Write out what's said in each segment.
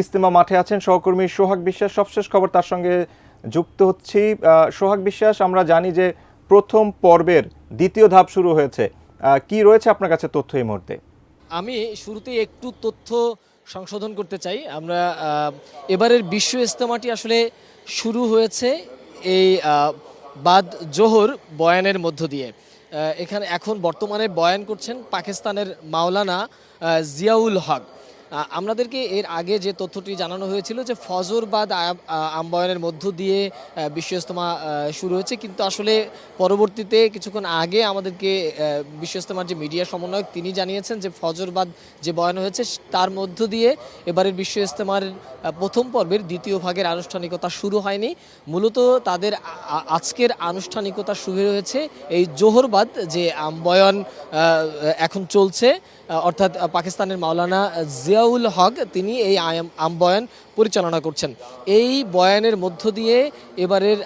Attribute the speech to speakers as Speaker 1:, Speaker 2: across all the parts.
Speaker 1: ইজতেমা মাঠে আছেন সহকর্মী সোহাগ বিশ্বাস। সবশেষ খবর তার সঙ্গে যুক্ত হচ্ছি। সোহাগ বিশ্বাস, আমরা জানি যে প্রথম পর্বের দ্বিতীয় ধাপ শুরু হয়েছে, কি রয়েছে আপনার কাছে তথ্য এই মুহূর্তে?
Speaker 2: আমি শুরুতেই একটু তথ্য সংশোধন করতে চাই। আমরা এবারের বিশ্ব ইজতেমাটি আসলে শুরু হয়েছে এই বাদ জোহর বয়ানের মধ্য দিয়ে। এখানে এখন বর্তমানে বয়ান করছেন পাকিস্তানের মাওলানা জিয়াউল হক। আমাদেরকে এর আগে যে তথ্যটি জানানো হয়েছিল যে ফজর বাদ বয়ানের মধ্য দিয়ে বিশ্ব ইজতেমা শুরু হয়েছে, কিন্তু আসলে পরবর্তীতে কিছুক্ষণ আগে আমাদেরকে বিশ্ব ইজতেমার যে মিডিয়া সমন্বয়ক তিনি জানিয়েছেন যে ফজর বাদ যে বয়ান হয়েছে তার মধ্য দিয়ে এবারের বিশ্ব ইজতেমার প্রথম পর্বের দ্বিতীয় ভাগের আনুষ্ঠানিকতা শুরু হয়নি। মূলত তাদের আজকের আনুষ্ঠানিকতা শুরু হয়েছে এই জোহরবাদ যে বয়ান এখন চলছে, অর্থাৎ পাকিস্তানের মাওলানা জিয়াউল হক তিনি এই বয়ান পরিচালনা করছেন। এই বয়ানের মধ্য দিয়ে এবারের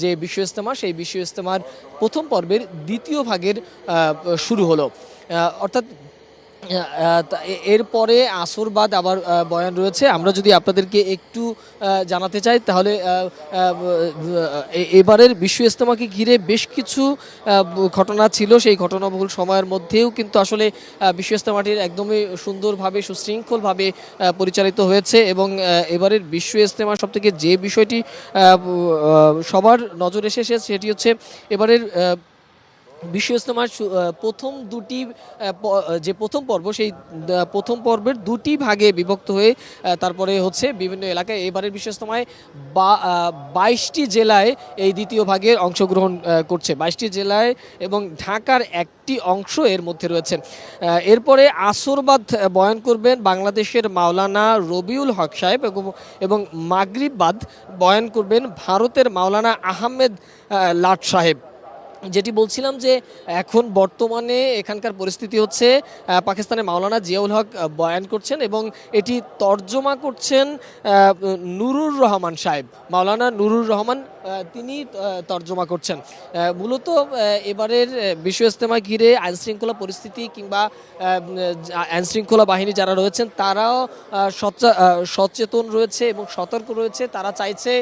Speaker 2: যে বিশ্ব ইজতেমা সেই বিশ্ব ইজতেমার প্রথম পর্বের দ্বিতীয় ভাগের শুরু হলো। অর্থাৎ এরপরে আসর বাদ আবার বয়ান রয়েছে। আমরা যদি আপনাদেরকে একটু জানাতে চাই তাহলে এবারের বিশ্ব ইজতেমাকে ঘিরে বেশ কিছু ঘটনা ছিল। সেই ঘটনাবহুল সময়ের মধ্যেও কিন্তু আসলে বিশ্ব ইজতেমাটির একদমই সুন্দরভাবে সুশৃঙ্খলভাবে পরিচালিত হয়েছে এবং এবারের বিশ্ব ইজতেমার সবথেকে যে বিষয়টি সবার নজর এসেছে সেটি হচ্ছে এবারের বিশ্ব ইজতেমার প্রথম দুটি যে প্রথম পর্ব সেই প্রথম পর্বের দুটি ভাগে বিভক্ত হয়ে তারপরে হচ্ছে বিভিন্ন এলাকায় এবারের বিশ্ব ইজতেমায় 22টি জেলায় এই দ্বিতীয় ভাগে অংশগ্রহণ করছে, 22টি জেলায় এবং ঢাকার একটি অংশ এর মধ্যে রয়েছে। এরপরে আসরবাদ বয়ান করবেন বাংলাদেশের মাওলানা রবিউল হক সাহেব এবং মাগরিববাদ বয়ান করবেন ভারতের মাওলানা আহমেদ লাট সাহেব। যেটি বলছিলাম যে এখন বর্তমানে এখানকার পরিস্থিতি হচ্ছে পাকিস্তানের মাওলানা জিয়াউল হক বয়ান করছেন এবং এটি তর্জমা করছেন নুরুর রহমান সাহেব, মাওলানা নুরুর রহমান তিনি তর্জমা করছেন। মূলত এবারের বিশ্ব ইজতেমা ঘিরে আইনশৃঙ্খলা পরিস্থিতি কিংবা আইনশৃঙ্খলা বাহিনী যারা রয়েছেন তারাও সচেতন রয়েছে এবং সতর্ক রয়েছে। তারা চাইছে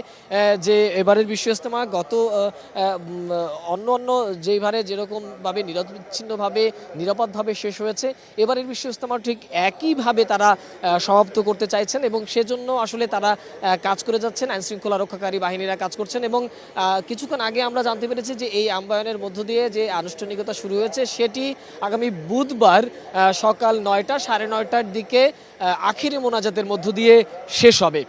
Speaker 2: যে এবারের বিশ্ব ইজতেমা গত অন্য যেইভাবে যেরকমভাবে নিরবিচ্ছিন্নভাবে নিরাপদভাবে শেষ হয়েছে এবারের বিশ্ব ইজতেমা ঠিক একইভাবে তারা সমাপ্ত করতে চাইছেন এবং সেজন্য আসলে তারা কাজ করে যাচ্ছেন, আইনশৃঙ্খলা রক্ষাকারী বাহিনীরা কাজ করছেন। এবং কিছুক্ষণ আগে আমরা জানতে পেরেছি যে এই আহ্বায়নের মধ্য দিয়ে যে আনুষ্ঠানিকতা শুরু হয়েছে সেটি আগামী বুধবার সকাল 9টা 9:30টার দিকে আখিরি মোনাজাতের মধ্য দিয়ে শেষ হবে।